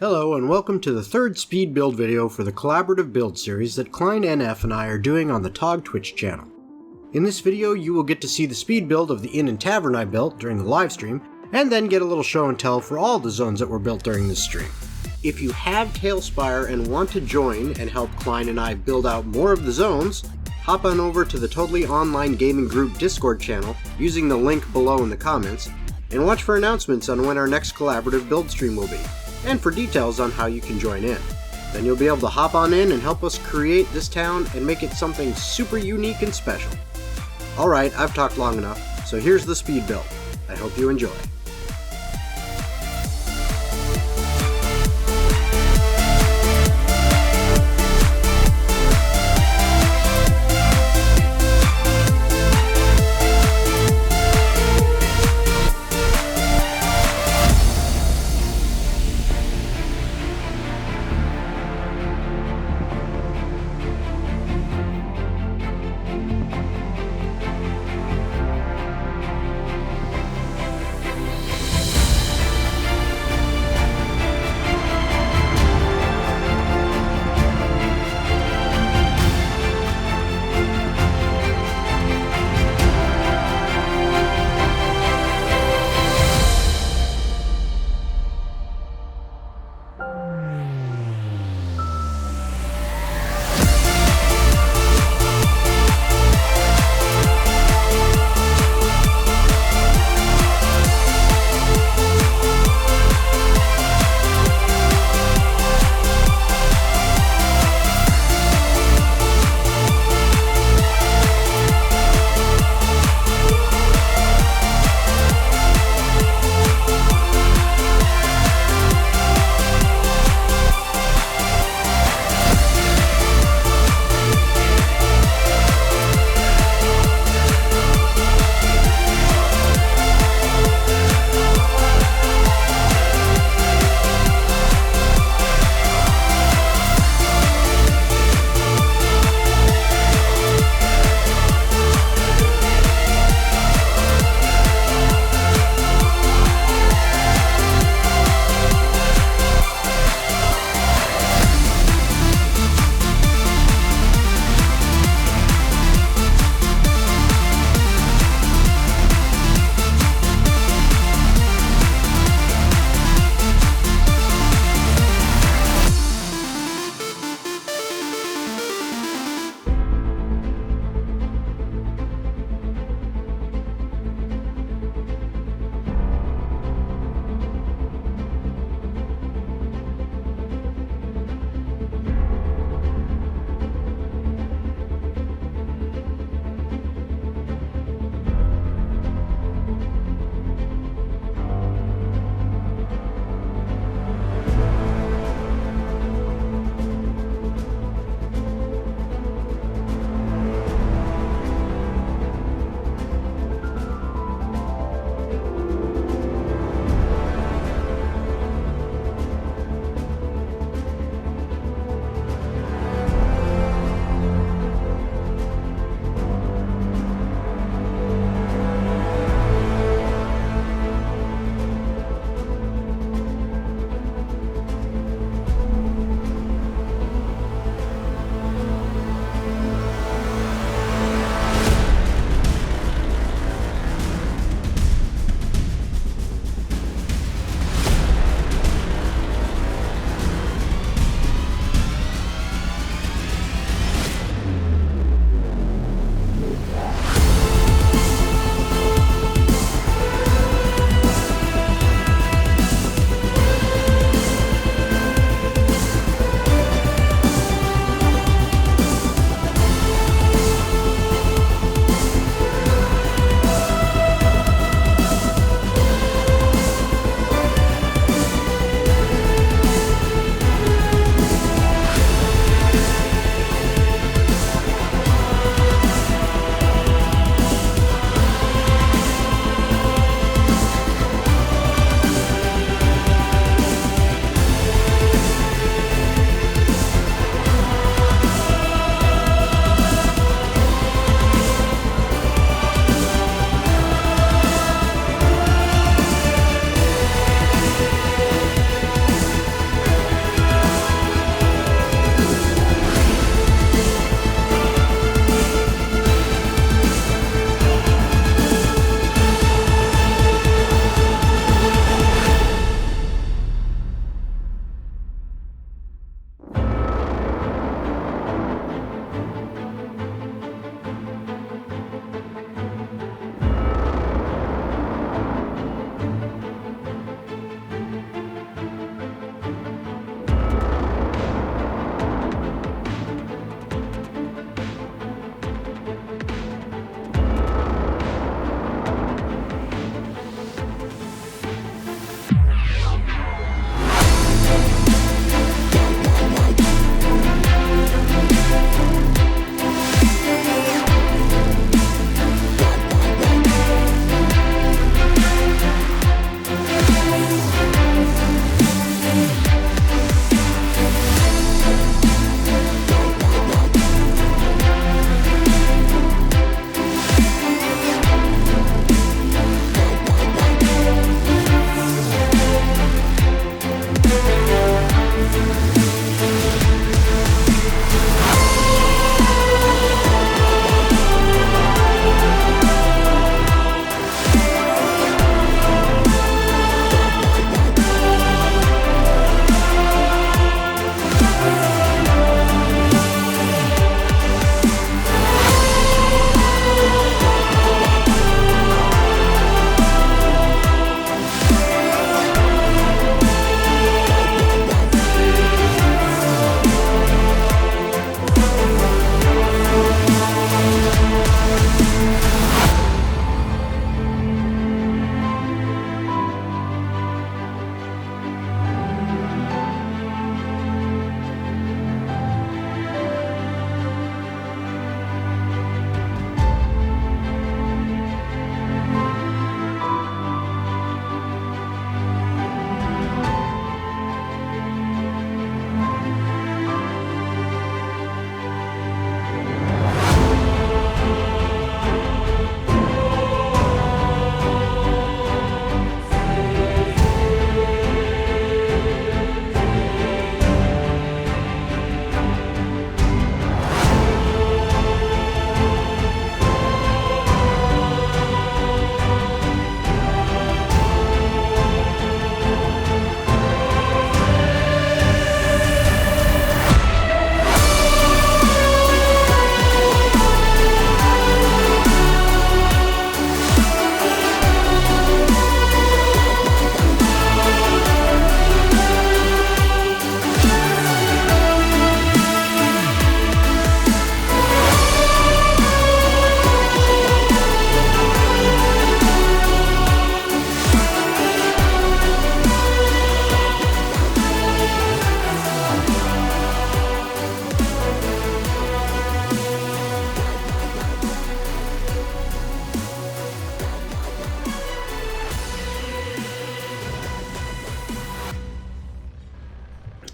Hello and welcome to the third speed build video for the collaborative build series that KleinNF and I are doing on the TOG Twitch channel. In this video you will get to see the speed build of the inn and tavern I built during the live stream, and then get a little show and tell for all the zones that were built during this stream. If you have Talespire and want to join and help Klein and I build out more of the zones, hop on over to the Totally Online Gaming Group Discord channel using the link below in the comments, and watch for announcements on when our next collaborative build stream will be, and for details on how you can join in. Then you'll be able to hop on in and help us create this town and make it something super unique and special. Alright, I've talked long enough, so here's the speed build. I hope you enjoy.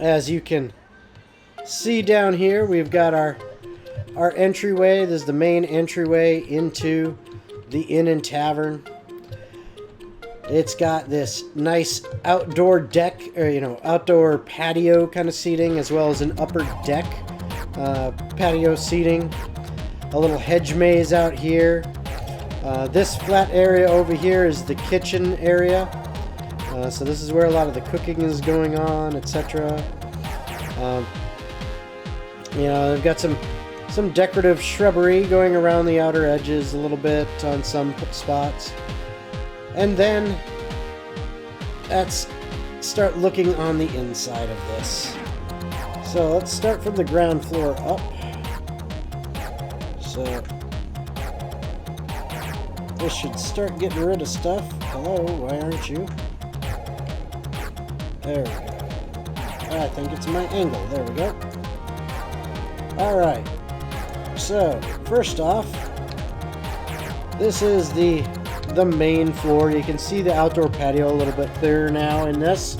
As you can see down here, we've got our entryway. This is the main entryway into the Inn and Tavern. It's got this nice outdoor deck, or outdoor patio kind of seating, as well as an upper deck patio seating. A little hedge maze out here. This flat area over here is the kitchen area. So this is where a lot of the cooking is going on, etc. They've got some decorative shrubbery going around the outer edges a little bit on some spots. And then let's start looking on the inside of this. So let's start from the ground floor up. So this should start getting rid of stuff. Hello, why aren't you? There we go. I think it's my angle. There we go. Alright. So, first off, this is the main floor. You can see the outdoor patio a little bit clearer now in this.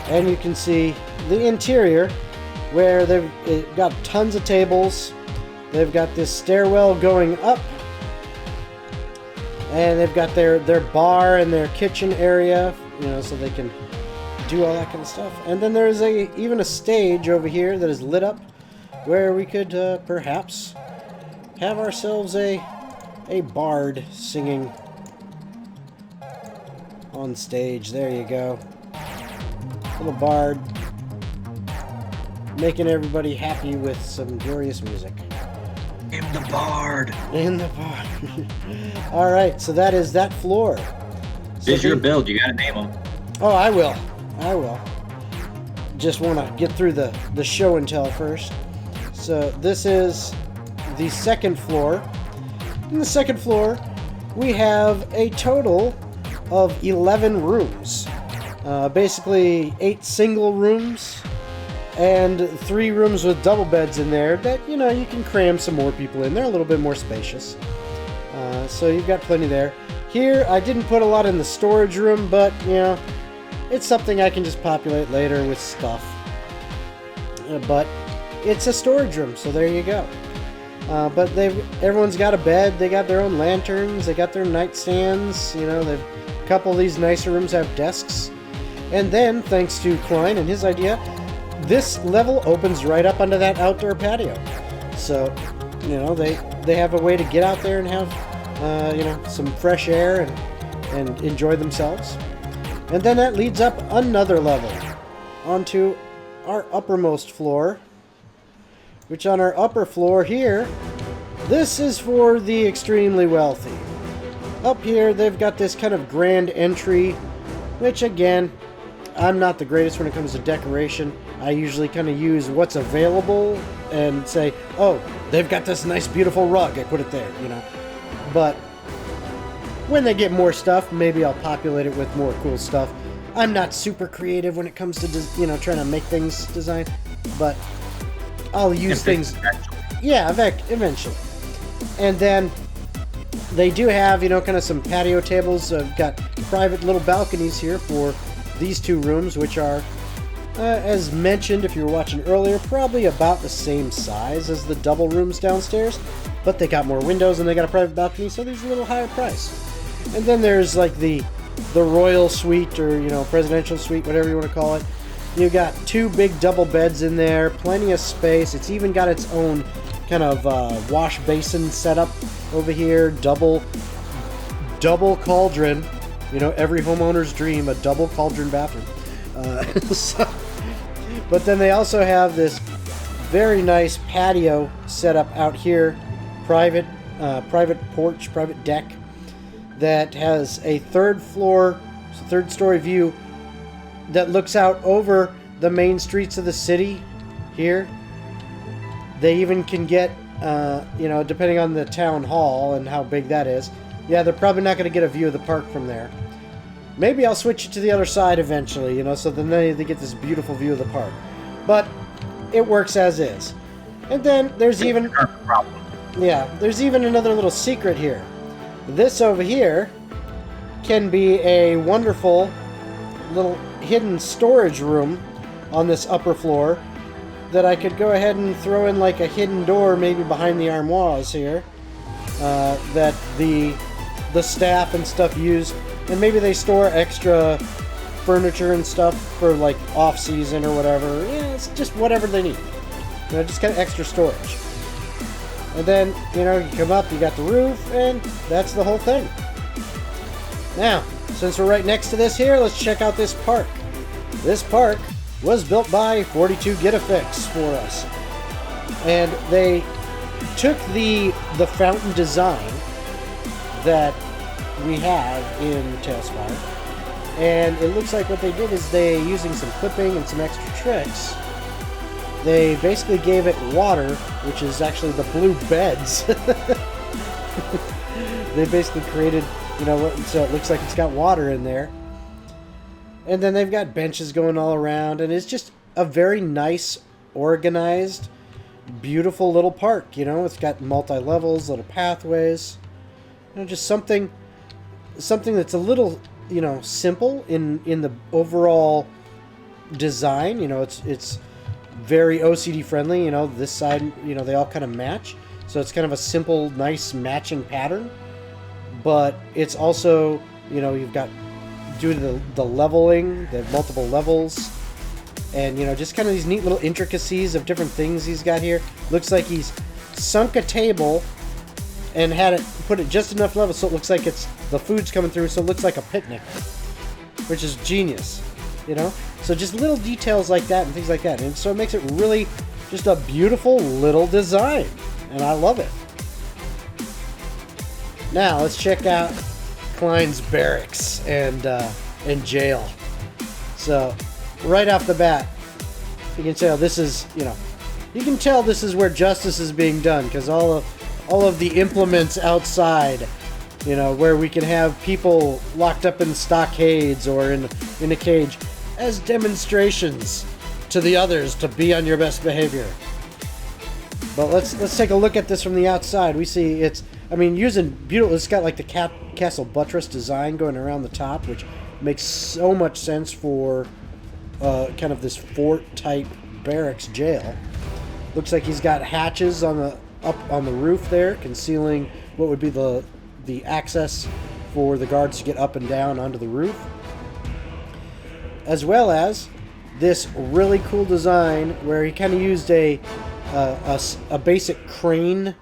And you can see the interior, where they've got tons of tables. They've got this stairwell going up. And they've got their bar and their kitchen area, so they can do all that kind of stuff. And then there's even a stage over here that is lit up, where we could perhaps have ourselves a bard singing on stage. There you go. Little bard making everybody happy with some glorious music. In the bard. In the bard. Alright, so that is that floor. This is your build, you gotta name them. Oh, I will. Just want to get through the show and tell first. So this is the second floor. In the second floor, we have a total of 11 rooms. Basically 8 single rooms and 3 rooms with double beds in there that, you can cram some more people in. They're a little bit more spacious. So you've got plenty there. Here, I didn't put a lot in the storage room, but, it's something I can just populate later with stuff. But it's a storage room, so there you go. But everyone's got a bed. They got their own lanterns. They got their nightstands. A couple of these nicer rooms have desks. And then, thanks to Klein and his idea, this level opens right up onto that outdoor patio. So, they have a way to get out there and have, some fresh air and enjoy themselves. And then that leads up another level onto our uppermost floor, which on our upper floor here, this is for the extremely wealthy. Up here, they've got this kind of grand entry, which again, I'm not the greatest when it comes to decoration. I usually kind of use what's available and say, oh, they've got this nice beautiful rug, I put it there, But when they get more stuff, maybe I'll populate it with more cool stuff. I'm not super creative when it comes to, trying to make things design, but I'll use things. Yeah, eventually. And then they do have, kind of some patio tables. I've got private little balconies here for these 2 rooms, which are, as mentioned, if you were watching earlier, probably about the same size as the double rooms downstairs, but they got more windows and they got a private balcony, so there's a little higher price. And then there's like the royal suite, or presidential suite, whatever you want to call it. You got 2 big double beds in there, plenty of space. It's even got its own kind of wash basin setup over here. Double cauldron. Every homeowner's dream, a double cauldron bathroom. But then they also have this very nice patio set up out here, private porch, private deck, that has a third story view that looks out over the main streets of the city here. They even can get, depending on the town hall and how big that is. Yeah, they're probably not going to get a view of the park from there. Maybe I'll switch it to the other side eventually, so then they get this beautiful view of the park. But it works as is. And then there's even... Yeah, there's even another little secret here. This over here can be a wonderful little hidden storage room on this upper floor that I could go ahead and throw in like a hidden door maybe behind the armoires here that the staff and stuff use, and maybe they store extra furniture and stuff for like off season or whatever. Yeah, it's just whatever they need. You know, just kind of extra storage. And then, you know, you come up, you got the roof, and that's the whole thing. Now, since we're right next to this here, let's check out this park. This park was built by 42 Get a Fix for us. And they took the fountain design that we have in Talespire, and it looks like what they did is they, using some clipping and some extra tricks, they basically gave it water, which is actually the blue beds. They basically created, you know, so it looks like it's got water in there. And then they've got benches going all around, and it's just a very nice, organized, beautiful little park. You know, it's got multi-levels, little pathways. You know, just something that's a little, you know, simple in the overall design. You know, it's very OCD friendly. You know, this side, you know, they all kind of match, so it's kind of a simple, nice matching pattern. But it's also, you know, you've got, due to the leveling, the multiple levels, and, you know, just kind of these neat little intricacies of different things he's got here. Looks like he's sunk a table and had it, put it just enough level so it looks like it's, the food's coming through, so it looks like a picnic, which is genius, you know? So just little details like that and things like that. And so it makes it really just a beautiful little design, and I love it. Now let's check out Klein's Barracks and Jail. So right off the bat, you can tell this is, you know, you can tell this is where justice is being done, because all of the implements outside, you know, where we can have people locked up in stockades or in a cage as demonstrations to the others to be on your best behavior. But let's take a look at this from the outside. We see it's, I mean, using beautiful, it's got like the castle buttress design going around the top, which makes so much sense for kind of this fort type barracks jail. Looks like he's got hatches on the up on the roof there, concealing what would be the access for the guards to get up and down onto the roof, as well as this really cool design where he kind of used a basic crane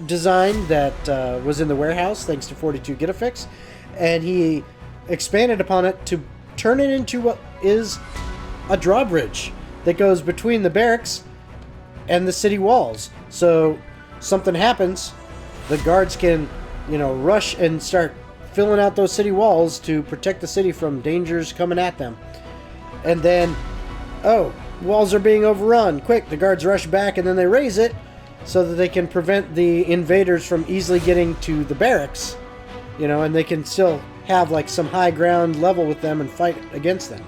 design that was in the warehouse thanks to 42 Get a Fix, and he expanded upon it to turn it into what is a drawbridge that goes between the barracks and the city walls. So something happens, the guards can, you know, rush and start filling out those city walls to protect the city from dangers coming at them. And then, oh, walls are being overrun. Quick, the guards rush back and then they raise it so that they can prevent the invaders from easily getting to the barracks, you know, and they can still have like some high ground level with them and fight against them.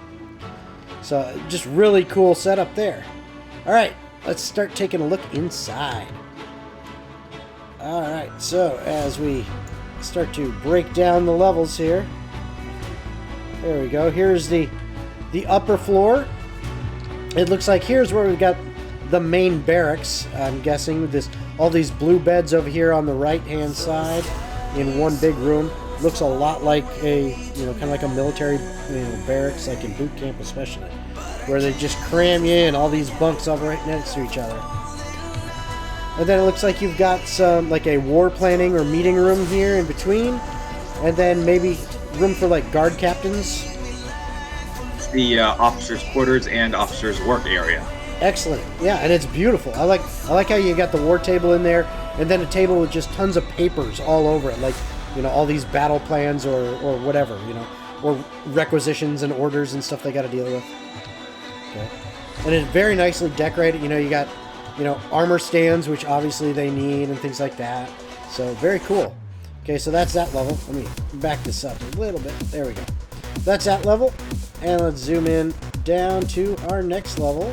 So just really cool setup there. All right, let's start taking a look inside. All right, so as we start to break down the levels here, there we go. Here's the upper floor. It looks like here's where we've got the main barracks. I'm guessing with this, all these blue beds over here on the right hand side in one big room. Looks a lot like a, you know, kind of like a military, you know, barracks, like in boot camp especially, where they just cram you in, all these bunks all right next to each other. And then it looks like you've got some, like a war planning or meeting room here in between, and then maybe room for like guard captains. It's the officers' quarters and officers' work area. Excellent. Yeah, and it's beautiful. I like how you got the war table in there, and then a table with just tons of papers all over it, like, you know, all these battle plans or whatever, you know, or requisitions and orders and stuff they got to deal with. Okay. And it's very nicely decorated. You know, you got, you know, armor stands, which obviously they need, and things like that. So very cool. Okay, so that's that level. Let me back this up a little bit. There we go. That's that level. And let's zoom in down to our next level.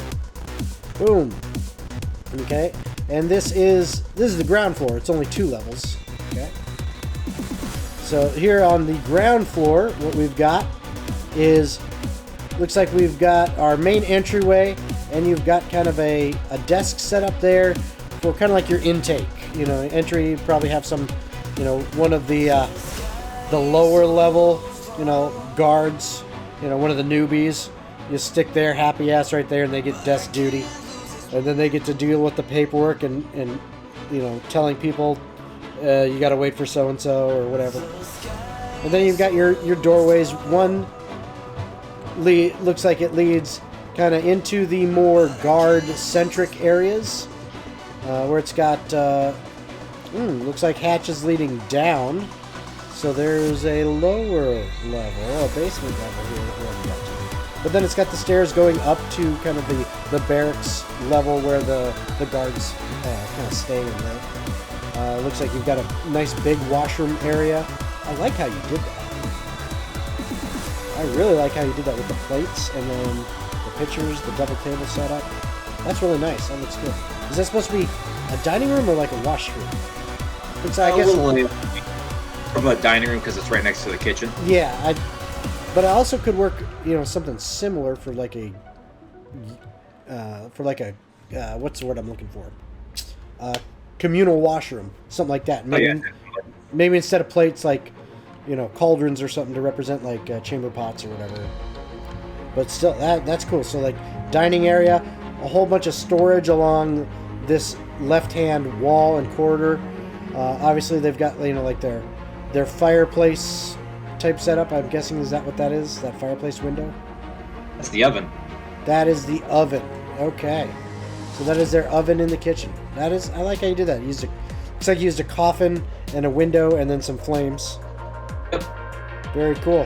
Boom. Okay. And this is the ground floor. It's only 2 levels. Okay. So here on the ground floor, what we've got is looks like we've got our main entryway, and you've got kind of a desk set up there for kind of like your intake. You know, entry, you probably have some, you know, one of the lower level, you know, guards, you know, one of the newbies. You stick their happy ass right there, and they get desk duty. And then they get to deal with the paperwork and you know, telling people you got to wait for so-and-so or whatever. And then you've got your doorways. One looks like it leads kind of into the more guard-centric areas, where it's got, looks like hatches leading down. So there's a lower level, a basement level here that we haven't got to. But then it's got the stairs going up to kind of the barracks level where the guards kind of stay in there. Looks like you've got a nice big washroom area. I like how you did that. I really like how you did that with the plates and then the pictures, the double table setup. That's really nice. That looks good. Is that supposed to be a dining room or like a washroom? It's, I guess, from a dining room because it's right next to the kitchen. Yeah, but I also could work, you know, something similar for like a what's the word I'm looking for? Communal washroom, something like that. Maybe, maybe instead of plates, like, you know, cauldrons or something to represent like chamber pots or whatever. But still, that's cool. So like dining area, a whole bunch of storage along this left-hand wall and corridor. Obviously, they've got, you know, like their fireplace type setup. I'm guessing, is that what that is? That fireplace window? That's the oven. That is the oven. Okay. So that is their oven in the kitchen. That is, I like how you did that. Looks like you used a coffin and a window and then some flames. Yep. Very cool.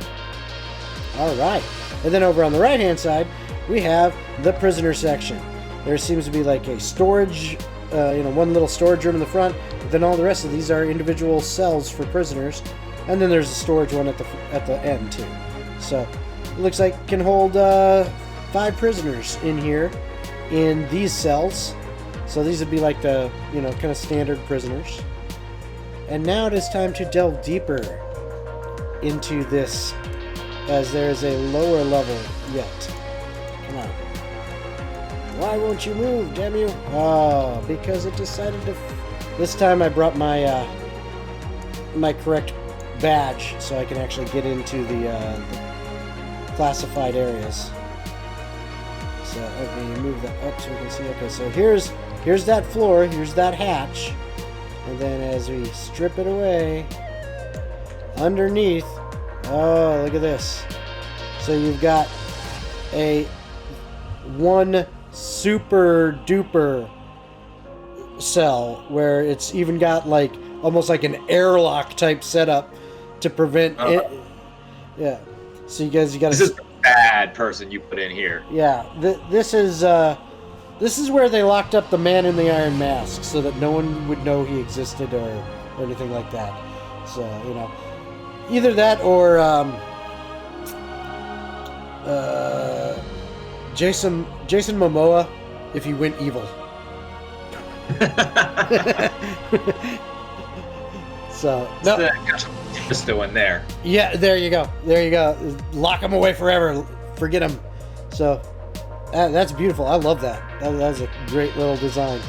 All right. And then over on the right-hand side, we have the prisoner section. There seems to be like a storage, you know, one little storage room in the front. But then all the rest of these are individual cells for prisoners. And then there's a storage one at the end too. So it looks like it can hold 5 prisoners in here in these cells. So these would be like the, you know, kind of standard prisoners. And now it is time to delve deeper into this, as there is a lower level yet. Come on. Why won't you move, damn you? Oh, because it decided to... This time I brought my my correct badge so I can actually get into the classified areas. So let me move that up so we can see. Okay, so here's that floor, here's that hatch, and then as we strip it away, underneath, oh, look at this. So you've got one super duper cell where it's even got like almost like an airlock type setup to prevent it. Yeah. So you got to. This is a bad person you put in here. Yeah. This is where they locked up the man in the iron mask so that no one would know he existed or anything like that. So, you know, either that or Jason Momoa if he went evil. So no, just the one there. Yeah, there you go. Lock him away forever. Forget him. So that's beautiful. I love that. That's a great little design.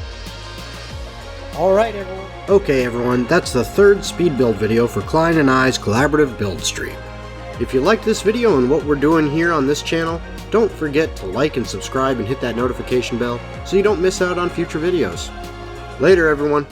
All right, everyone. Okay, everyone. That's the 3rd speed build video for Klein and I's collaborative build stream. If you liked this video and what we're doing here on this channel, don't forget to like and subscribe and hit that notification bell so you don't miss out on future videos. Later, everyone.